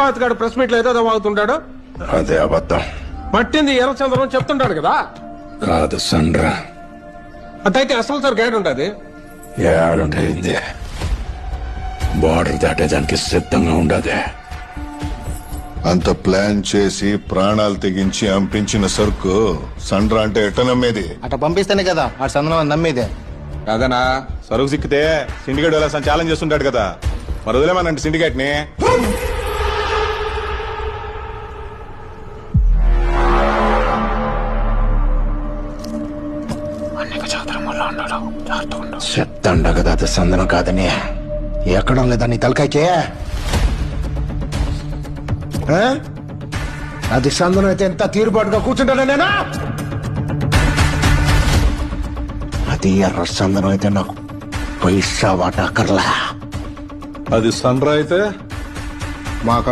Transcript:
పాతగాడు press meet లో ఏదో వాగుతుంటాడు. అదే అబద్ధం. పట్టింది ఎర్రచంద్రం చెప్తుంటాడు కదా. కాదు సండ్రా, అదైతే అసలు సార్ గైడ్ ఉంటుంది. ఏడుండేది బార్డర్ దాటేదానికి సిద్ధంగా ఉండదే. అంత ప్లాన్ చేసి ప్రాణాలు తెగించి అంపించిన సరుకు సండ్రా అంటే ఎట్ట నమ్మేది? అట్లా పంపిస్తేనే కదా ఆ సందనం నమ్మేదే. కాదనా, సరుకు సిక్కితే సిండికేట్ వెళ్ళాల్సిన ఛాలెంజ్ చేస్తుంటాడు కదా, మరి వదిలేమనండి సిండికేట్ ని. చెప్తాండ కదా అది సందనం కాదని. ఎక్కడం లేదా నీ తలకాయకే? అది సందనం అయితే ఎంత తీరుబాటుగా కూర్చుంటానా నేను? అది ఎర్ర సందనం అయితే నాకు పైసా వాటక్కర్లా. అది సన్రా అయితే మాకు